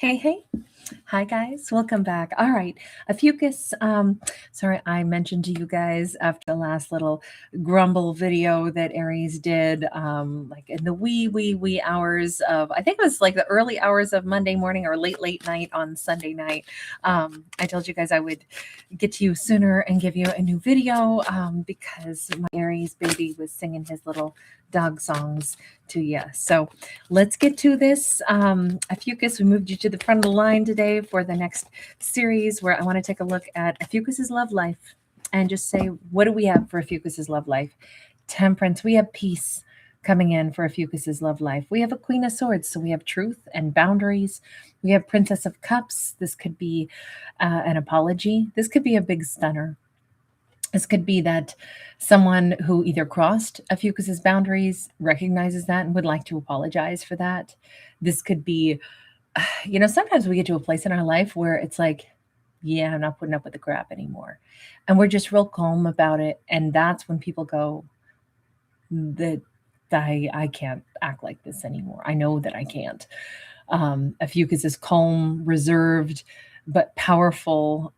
Hey, hey. Hi, guys. Welcome back. All right. Ophiuchus, sorry, I mentioned to you guys after the last little grumble video that Aries did, like in the wee hours of, I think it was like the early hours of Monday morning or late night on Sunday night. I told you guys I would get to you sooner and give you a new video because my Aries baby was singing his little dog songs to you. So let's get to this. Ophiuchus, we moved you to the front of the line today for the next series where I want to take a look at Ophiuchus's love life and just say, what do we have for Ophiuchus's love life? Temperance. We have peace coming in for Ophiuchus's love life. We have a Queen of Swords, so we have truth and boundaries. We have Princess of Cups. This could be an apology. This could be a big stunner. This could be that someone who either crossed Ophiuchus's boundaries recognizes that and would like to apologize for that. This could be, sometimes we get to a place in our life where it's like, yeah, I'm not putting up with the crap anymore. And we're just real calm about it. And that's when people go, that I can't act like this anymore. I know that I can't. Ophiuchus is calm, reserved, but powerful.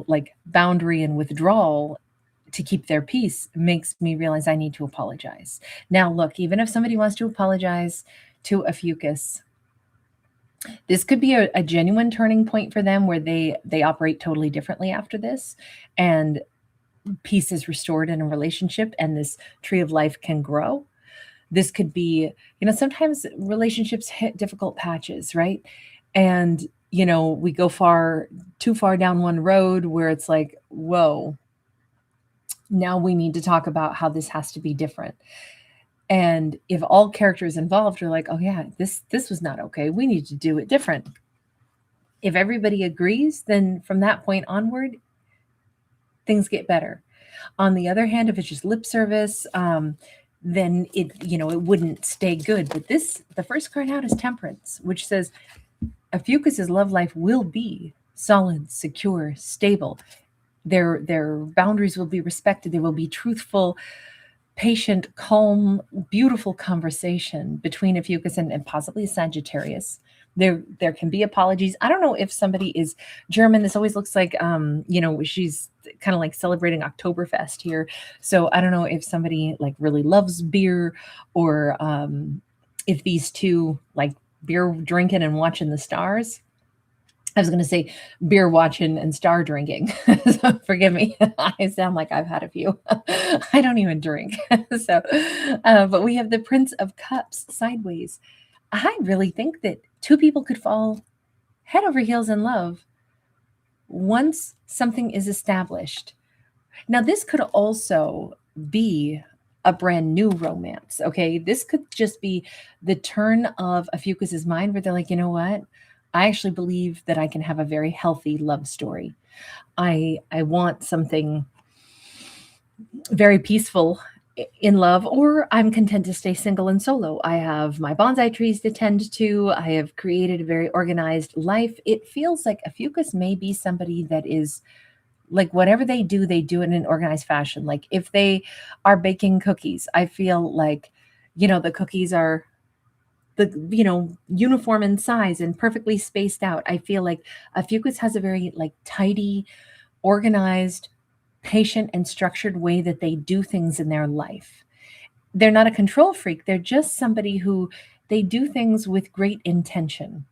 Like boundary and withdrawal to keep their peace makes me realize I need to apologize. Now, look, even if somebody wants to apologize to Ophiuchus, this could be a genuine turning point for them where they operate totally differently after this, and peace is restored in a relationship, and this tree of life can grow. This could be, sometimes relationships hit difficult patches, right? And we go too far down one road where it's like, whoa, now we need to talk about how this has to be different. And if all characters involved are like, oh yeah, this was not okay, we need to do it different. If everybody agrees, then from that point onward, things get better. On the other hand, if it's just lip service, then it wouldn't stay good. But the first card out is Temperance, which says Ophiuchus's love life will be solid, secure, stable. Their boundaries will be respected. There will be truthful, patient, calm, beautiful conversation between Ophiuchus and possibly Sagittarius. There can be apologies. I don't know if somebody is German. This always looks like she's kind of like celebrating Oktoberfest here. So I don't know if somebody like really loves beer, or if these two like beer drinking and watching the stars. I was going to say beer watching and star drinking. So forgive me. I sound like I've had a few. I don't even drink. But we have the Prince of Cups sideways. I really think that two people could fall head over heels in love once something is established. Now, this could also be a brand new romance. Okay. This could just be the turn of Ophiuchus's mind where they're like, you know what? I actually believe that I can have a very healthy love story. I want something very peaceful in love, or I'm content to stay single and solo. I have my bonsai trees to tend to. I have created a very organized life. It feels like Ophiuchus may be somebody that is like whatever they do it in an organized fashion. Like if they are baking cookies, I feel like, the cookies are uniform in size and perfectly spaced out. I feel like Ophiuchus has a very like tidy, organized, patient, and structured way that they do things in their life. They're not a control freak. They're just somebody who they do things with great intention.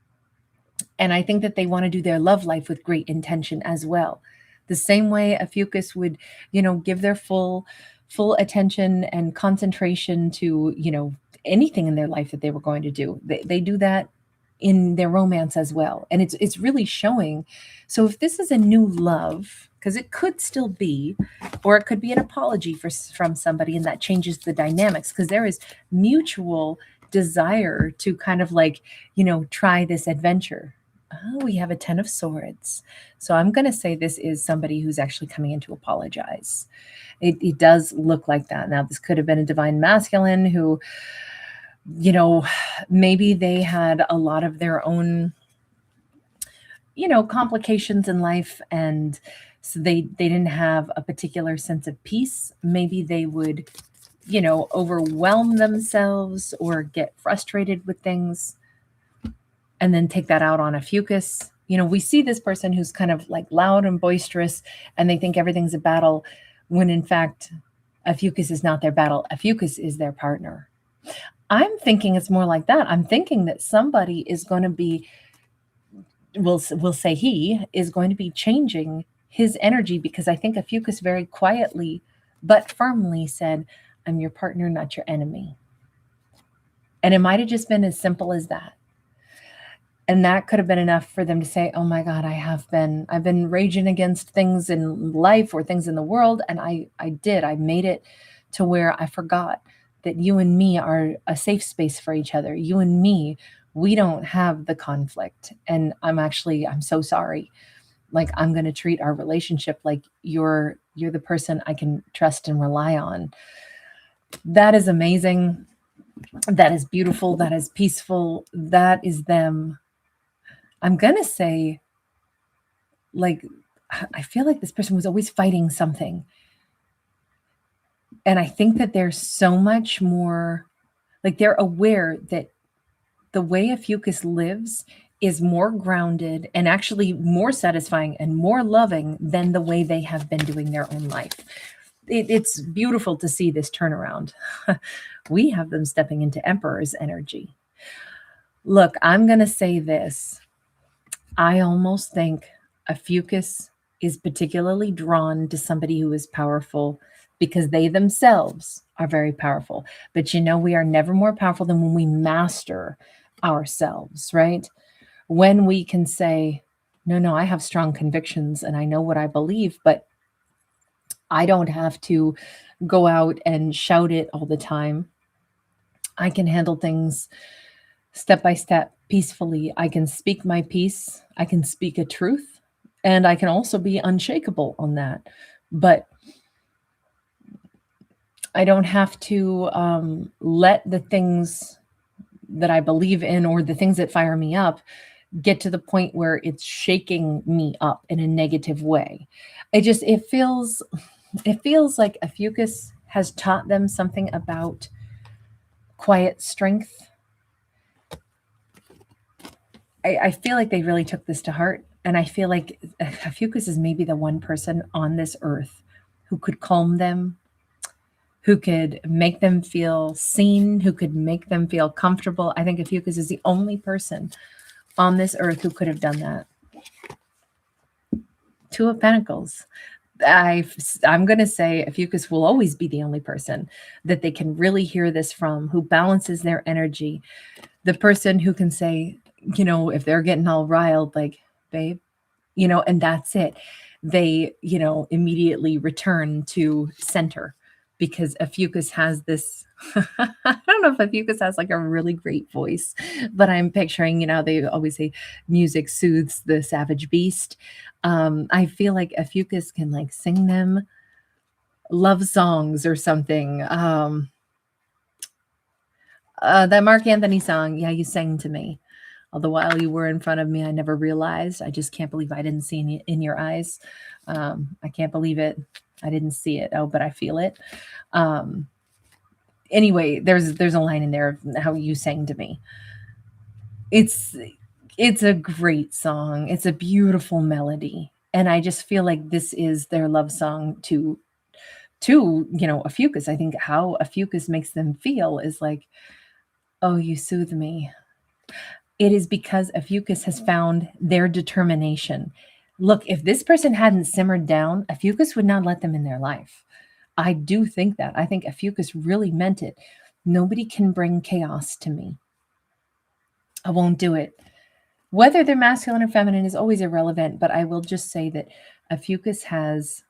And I think that they want to do their love life with great intention as well. The same way Ophiuchus would, give their full attention and concentration to, anything in their life that they were going to do. They do that in their romance as well. And it's really showing. So if this is a new love, because it could still be, or it could be an apology from somebody, and that changes the dynamics because there is mutual desire to kind of like, try this adventure. Oh, we have a 10 of Swords. So I'm going to say this is somebody who's actually coming in to apologize. It does look like that. Now, this could have been a divine masculine who, maybe they had a lot of their own, complications in life. And so they didn't have a particular sense of peace. Maybe they would, overwhelm themselves or get frustrated with things. and then take that out on Ophiuchus. We see this person who's kind of like loud and boisterous, and they think everything's a battle, when in fact, Ophiuchus is not their battle. Ophiuchus is their partner. I'm thinking it's more like that. I'm thinking that somebody is going to be, we'll say he is going to be changing his energy, because I think Ophiuchus very quietly but firmly said, I'm your partner, not your enemy. And it might have just been as simple as that. And that could have been enough for them to say, oh my God, I've been raging against things in life or things in the world. And I made it to where I forgot that you and me are a safe space for each other. You and me, we don't have the conflict. And I'm so sorry. Like, I'm going to treat our relationship like you're the person I can trust and rely on. That is amazing. That is beautiful. That is peaceful. That is them. I'm going to say, like, I feel like this person was always fighting something. And I think that there's so much more, like, they're aware that the way Ophiuchus lives is more grounded and actually more satisfying and more loving than the way they have been doing their own life. It's beautiful to see this turnaround. We have them stepping into Emperor's energy. Look, I'm going to say this. I almost think Ophiuchus is particularly drawn to somebody who is powerful because they themselves are very powerful. But we are never more powerful than when we master ourselves, right? When we can say, no, I have strong convictions and I know what I believe, but I don't have to go out and shout it all the time. I can handle things step by step, peacefully. I can speak my piece. I can speak a truth, and I can also be unshakable on that. But I don't have to let the things that I believe in or the things that fire me up get to the point where it's shaking me up in a negative way. It feels like Ophiuchus has taught them something about quiet strength. I feel like they really took this to heart. And I feel like Ophiuchus is maybe the one person on this earth who could calm them, who could make them feel seen, who could make them feel comfortable. I think Ophiuchus is the only person on this earth who could have done that. Two of Pentacles. I'm going to say Ophiuchus will always be the only person that they can really hear this from, who balances their energy. The person who can say, if they're getting all riled, like, babe, and that's it. They, immediately return to center, because Ophiuchus has this, I don't know if Ophiuchus has like a really great voice, but I'm picturing, they always say music soothes the savage beast. I feel like Ophiuchus can like sing them love songs or something. That Mark Anthony song, Yeah, You Sang to Me. All the while you were in front of me, I never realized. I just can't believe I didn't see it in your eyes. I can't believe it. I didn't see it. Oh, but I feel it. Anyway, there's a line in there of how you sang to me. It's a great song. It's a beautiful melody. And I just feel like this is their love song to Ophiuchus. I think how Ophiuchus makes them feel is like, oh, you soothe me. It is because Ophiuchus has found their determination. Look, if this person hadn't simmered down, Ophiuchus would not let them in their life. I do think that. I think Ophiuchus really meant it. Nobody can bring chaos to me. I won't do it. Whether they're masculine or feminine is always irrelevant, but I will just say that Ophiuchus has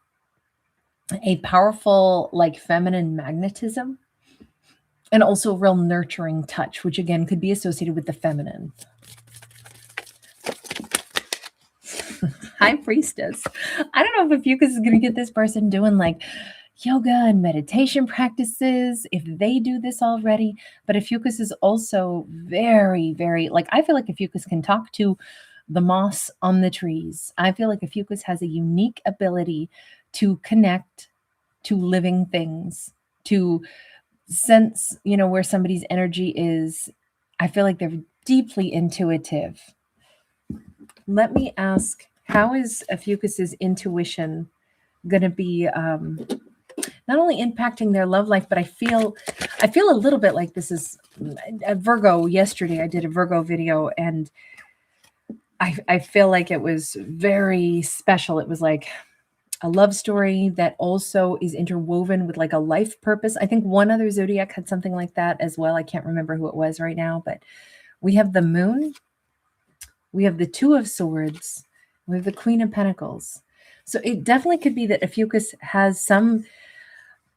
a powerful, like, feminine magnetism, and also a real nurturing touch, which again could be associated with the feminine. High Priestess. I don't know if Ophiuchus is going to get this person doing like yoga and meditation practices, if they do this already. But Ophiuchus is also very, very, like, I feel like Ophiuchus can talk to the moss on the trees. I feel like Ophiuchus has a unique ability to connect to living things, to sense, where somebody's energy is. I feel like deeply intuitive. Let me ask, how is Ophiuchus's intuition going to be not only impacting their love life, but I feel a little bit like this is a Virgo. Yesterday I did a Virgo video, and I feel like it was very special. It was like a love story that also is interwoven with like a life purpose. I think one other zodiac had something like that as well. I can't remember who it was right now, but we have the moon, we have the Two of Swords, we have the Queen of Pentacles. So it definitely could be that Ophiuchus has some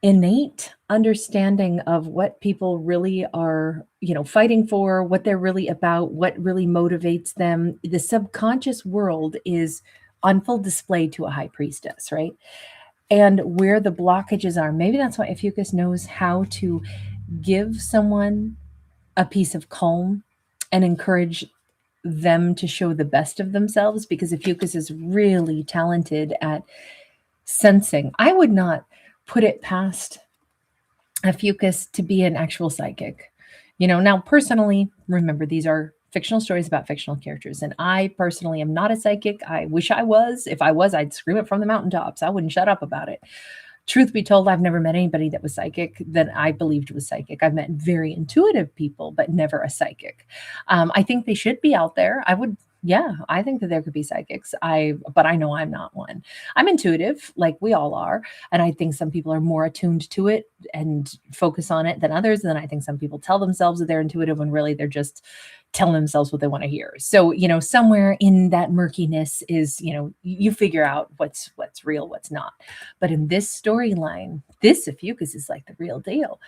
innate understanding of what people really are, fighting for, what they're really about, what really motivates them. The subconscious world is on full display to a high priestess, right? And where the blockages are. Maybe that's why Ophiuchus knows how to give someone a piece of calm and encourage them to show the best of themselves, because Ophiuchus is really talented at sensing. I would not put it past Ophiuchus to be an actual psychic. Now personally, remember, these are fictional stories about fictional characters, and I personally am not a psychic. I wish I was. If I was, I'd scream it from the mountaintops. I wouldn't shut up about it. Truth be told, I've never met anybody that was psychic that I believed was psychic. I've met very intuitive people, but never a psychic. I think they should be out there. I think that there could be psychics. But I know I'm not one. I'm intuitive, like we all are. And I think some people are more attuned to it and focus on it than others. And then I think some people tell themselves that they're intuitive when really they're just telling themselves what they want to hear. So, somewhere in that murkiness is, you figure out what's real, what's not. But in this storyline, this Ophiuchus is like the real deal.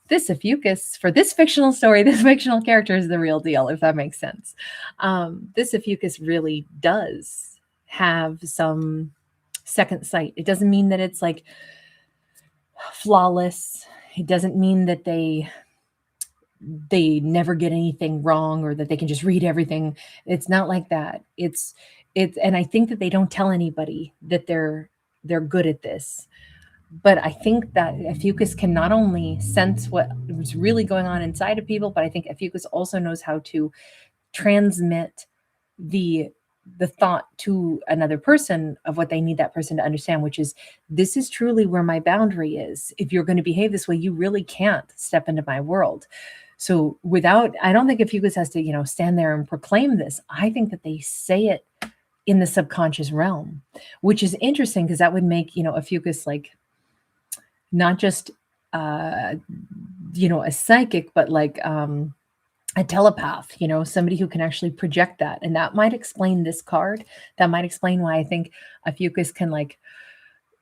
This Ophiuchus, for this fictional story, this fictional character is the real deal, if that makes sense. This Ophiuchus really does have some second sight. It doesn't mean that it's like flawless. It doesn't mean that they never get anything wrong or that they can just read everything. It's not like that. It's and I think that they don't tell anybody that they're good at this. But I think that Ophiuchus can not only sense what is really going on inside of people, but I think Ophiuchus also knows how to transmit the thought to another person of what they need that person to understand, which is, this is truly where my boundary is. If you're going to behave this way, you really can't step into my world. So I don't think Ophiuchus has to, stand there and proclaim this. I think that they say it in the subconscious realm, which is interesting because that would make, Ophiuchus like not just, a psychic, but like a telepath, somebody who can actually project that. And that might explain this card. That might explain why I think Ophiuchus can like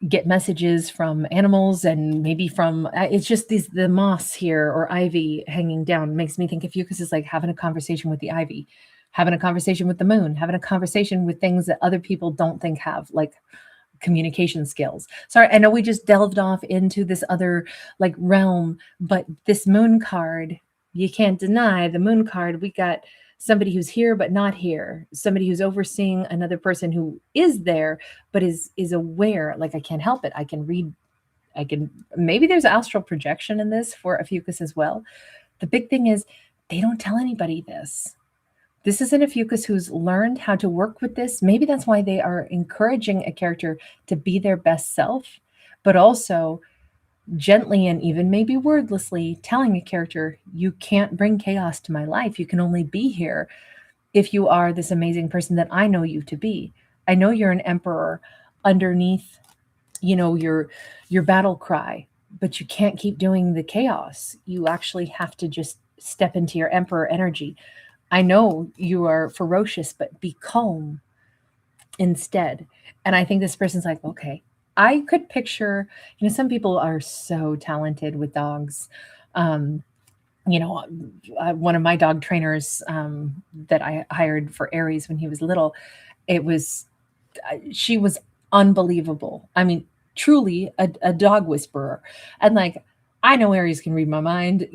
get messages from animals and maybe from, it's just the moss here or ivy hanging down makes me think Ophiuchus is like having a conversation with the ivy, having a conversation with the moon, having a conversation with things that other people don't think have, like communication skills. Sorry, I know we just delved off into this other like realm, but this moon card, you can't deny the moon card. We got somebody who's here but not here, somebody who's overseeing another person who is there but is aware, like I can't help it, I can read, maybe there's astral projection in this for Ophiuchus as well. The big thing is they don't tell anybody this. This is an Ophiuchus who's learned how to work with this. Maybe that's why they are encouraging a character to be their best self, but also gently and even maybe wordlessly telling a character, you can't bring chaos to my life. You can only be here if you are this amazing person that I know you to be. I know you're an emperor underneath, your battle cry, but you can't keep doing the chaos. You actually have to just step into your emperor energy. I know you are ferocious, but be calm instead. And I think this person's like, okay, I could picture, some people are so talented with dogs. One of my dog trainers that I hired for Aries when he was little, she was unbelievable. I mean, truly a dog whisperer. And like, I know Aries can read my mind,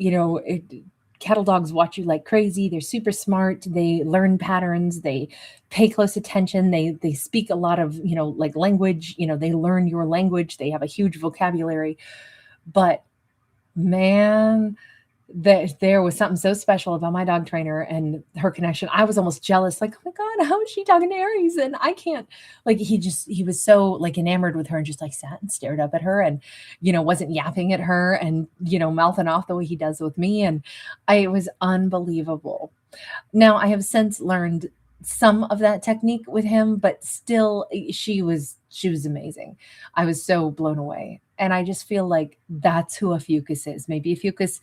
cattle dogs watch you like crazy. They're super smart. They learn patterns. They pay close attention. They speak a lot of, like language, they learn your language. They have a huge vocabulary. But man, that there was something so special about my dog trainer and her connection. I was almost jealous, like, oh my God, how is she talking to Aries? And I can't, like, he was so like enamored with her and just like sat and stared up at her and, wasn't yapping at her and, mouthing off the way he does with me. And it was unbelievable. Now I have since learned some of that technique with him, but still she was amazing. I was so blown away. And I just feel like that's who Ophiuchus is. Maybe Ophiuchus,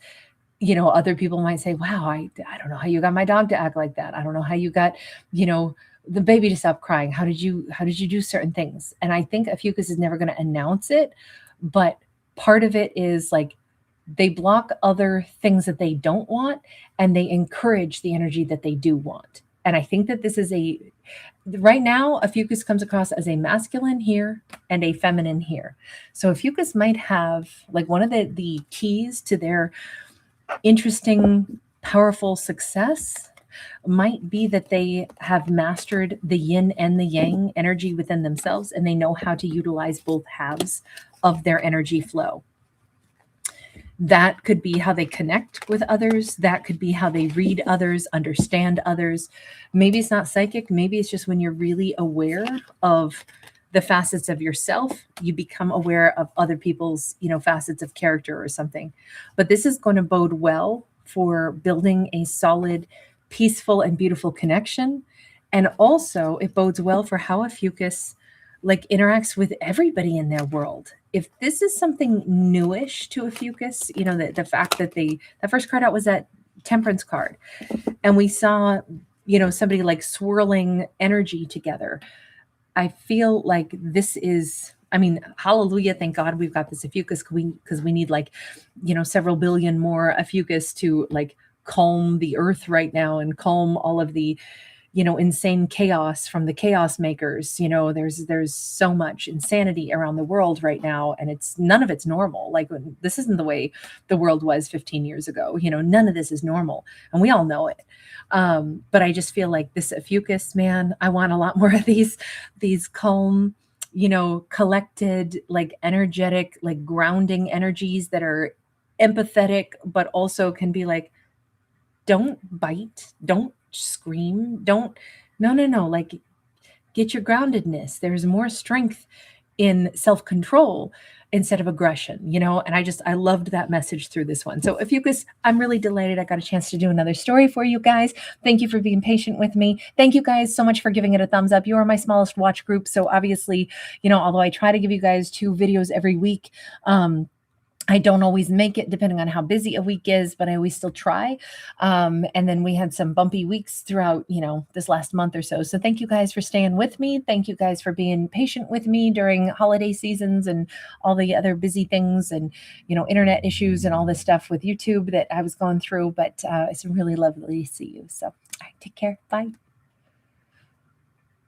other people might say, wow, I don't know how you got my dog to act like that. I don't know how you got, the baby to stop crying. How did you do certain things? And I think Ophiuchus is never going to announce it, but part of it is like they block other things that they don't want and they encourage the energy that they do want. And I think that this is right now, Ophiuchus comes across as a masculine here and a feminine here. So Ophiuchus might have like one of the keys to their interesting, powerful success might be that they have mastered the yin and the yang energy within themselves, and they know how to utilize both halves of their energy flow. That could be how they connect with others. That could be how they read others, understand others. Maybe it's not psychic. Maybe it's just when you're really aware of the facets of yourself, you become aware of other people's, facets of character or something. But this is going to bode well for building a solid, peaceful, and beautiful connection. And also it bodes well for how Ophiuchus like interacts with everybody in their world. If this is something newish to Ophiuchus, the fact that the first card out was that Temperance card, and we saw, somebody like swirling energy together. I feel like this is, I mean, hallelujah, thank God we've got this Ophiuchus because we need like, several billion more Ophiuchus to like calm the earth right now and calm all of the, insane chaos from the chaos makers. There's so much insanity around the world right now, and none of it's normal. Like this isn't the way the world was 15 years ago. None of this is normal, and we all know it. But I just feel like this Ophiuchus, man, I want a lot more of these calm, collected, like energetic, like grounding energies that are empathetic, but also can be like, don't bite, don't scream, don't, no, like get your groundedness. There's more strength in self-control instead of aggression, and I loved that message through this one. So Ophiuchus, I'm really delighted I got a chance to do another story for you guys. Thank you for being patient with me. Thank you guys so much for giving it a thumbs up. You are my smallest watch group. So obviously, although I try to give you guys 2 videos every week, I don't always make it depending on how busy a week is, but I always still try. And then we had some bumpy weeks throughout, this last month or so. So thank you guys for staying with me. Thank you guys for being patient with me during holiday seasons and all the other busy things and, internet issues and all this stuff with YouTube that I was going through. But it's really lovely to see you. So all right, take care. Bye.